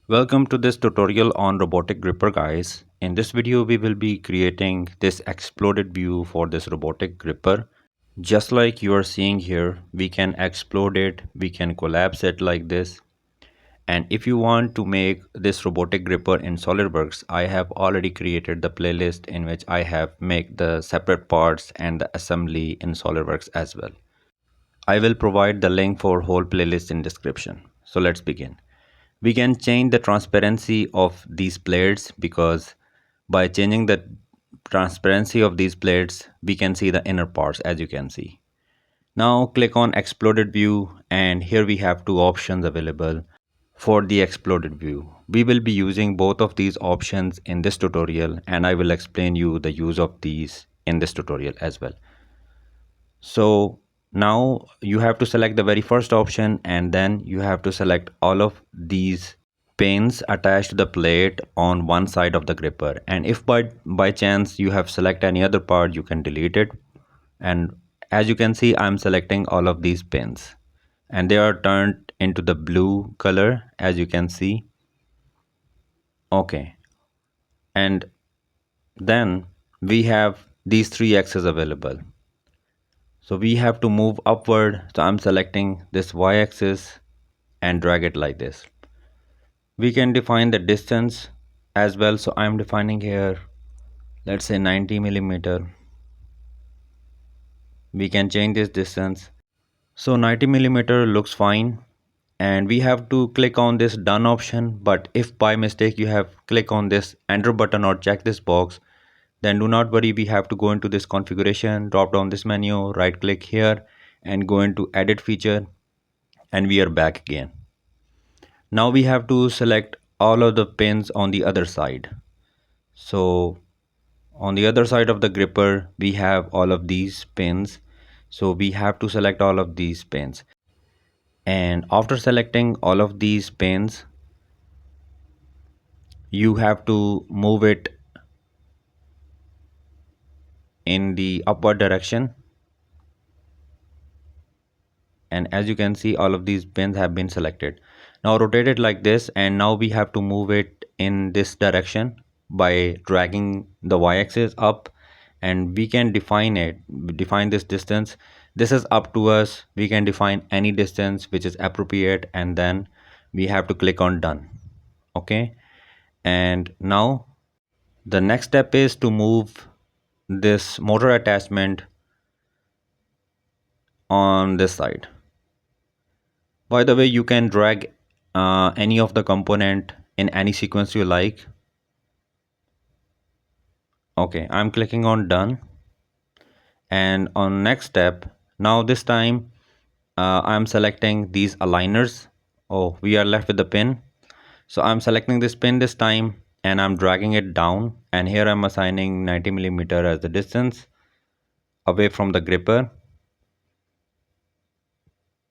Welcome to this tutorial on robotic gripper, guys. In this video we will be creating this exploded view for this robotic gripper. Just like you are seeing here, we can explode it, we can collapse it like this. And if you want to make this robotic gripper in SOLIDWORKS, I have already created the playlist in which I have made the separate parts and the assembly in SOLIDWORKS as well. I will provide the link for whole playlist in description. So let's begin. We can change the transparency of these plates because by changing the transparency of these plates, we can see the inner parts as you can see. Now click on exploded view and here we have two options available for the exploded view. We will be using both of these options in this tutorial and I will explain you the use of these in this tutorial as well. So now you have to select the very first option and then you have to select all of these pins attached to the plate on one side of the gripper, and if by chance you have select any other part, you can delete it. And as you can see, I'm selecting all of these pins and they are turned into the blue color as you can see. Okay, and then we have these three axes available. So we have to move upward. So I'm selecting this y-axis and drag it like this. We can define the distance as well. So I'm defining here, let's say 90 millimeter. We can change this distance. So 90 millimeter looks fine. And we have to click on this done option. But if by mistake you have click on this enter button or check this box, then do not worry, we have to go into this configuration, drop down this menu, right click here and go into edit feature, and we are back again. Now we have to select all of the pins on the other side. So on the other side of the gripper we have all of these pins, so we have to select all of these pins, and after selecting all of these pins you have to move it in the upward direction. And as you can see, all of these pins have been selected. Now rotate it like this, and now we have to move it in this direction by dragging the y-axis up, and we can define this distance. This is up to us. We can define any distance which is appropriate, and then we have to click on done. Okay, and now the next step is to move this motor attachment on this side. By the way, you can drag any of the component in any sequence you like. Okay, I'm clicking on done, and on next step, now this time I'm selecting these aligners. Oh, we are left with the pin, so I'm selecting this pin this time and I'm dragging it down, and here I'm assigning 90 millimeter as the distance away from the gripper.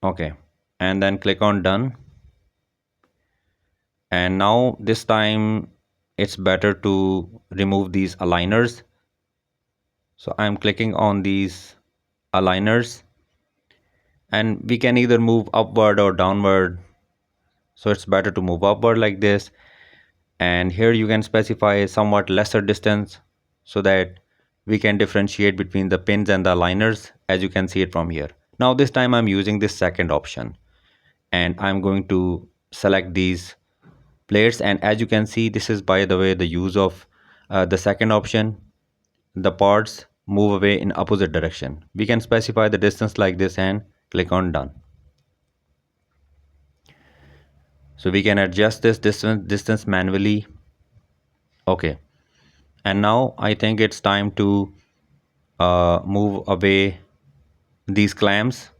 Okay, and then click on done, and now this time it's better to remove these aligners. So I'm clicking on these aligners, and we can either move upward or downward, so it's better to move upward like this. And here you can specify a somewhat lesser distance so that we can differentiate between the pins and the aligners, as you can see it from here. Now this time I'm using this second option and I'm going to select these plates, and as you can see, this is by the way the use of the second option. The parts move away in opposite direction. We can specify the distance like this and click on done. So we can adjust this distance manually. Okay, and now I think it's time to move away these clamps.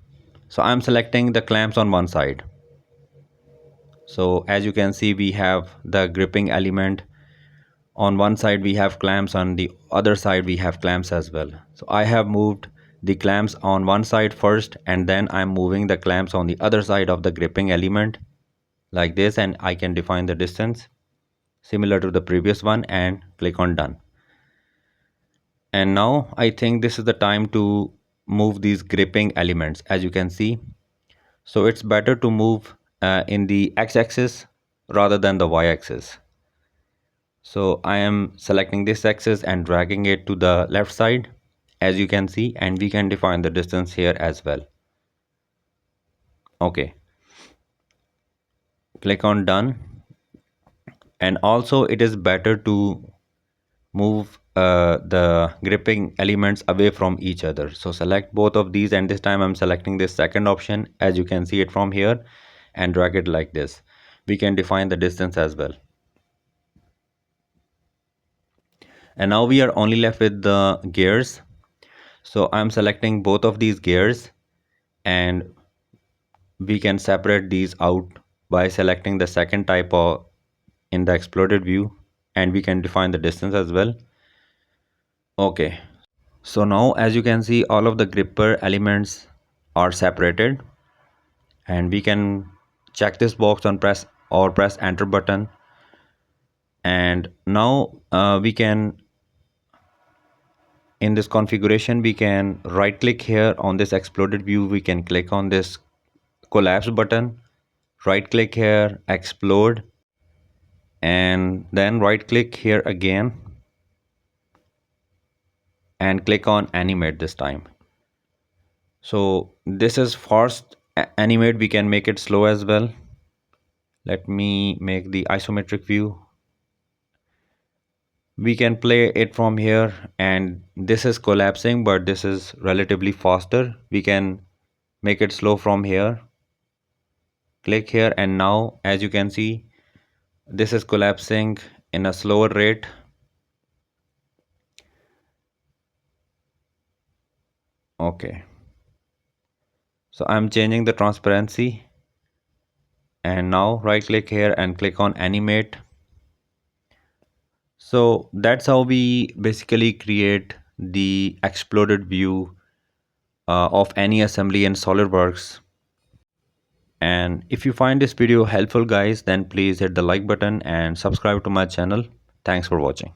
So I'm selecting the clamps on one side. So as you can see, we have the gripping element on one side, we have clamps, on the other side we have clamps as well. So I have moved the clamps on one side first, and then I'm moving the clamps on the other side of the gripping element like this, and I can define the distance similar to the previous one and click on done. And now I think this is the time to move these gripping elements, as you can see. So it's better to move in the x-axis rather than the y-axis. So I am selecting this axis and dragging it to the left side, as you can see, and we can define the distance here as well. Okay, click on done. And also it is better to move the gripping elements away from each other. So select both of these, and this time I'm selecting this second option, as you can see it from here, and drag it like this. We can define the distance as well. And now we are only left with the gears. So I'm selecting both of these gears, and we can separate these out by selecting the second type of in the exploded view, and we can define the distance as well. Okay, so now as you can see, all of the gripper elements are separated, and we can check this box on press enter button. And now we can, in this configuration, we can right click here on this exploded view. We can click on this collapse button, right click here, explode, and then right click here again and click on animate this time. So this is fast animate. We can make it slow as well. Let me make the isometric view. We can play it from here, and this is collapsing, but this is relatively faster. We can make it slow from here. Click here, and now as you can see, this is collapsing in a slower rate. Okay, so I'm changing the transparency, and now right click here and click on animate. So that's how we basically create the exploded view of any assembly in SOLIDWORKS. And if you find this video helpful guys, then please hit the like button and subscribe to my channel. Thanks for watching.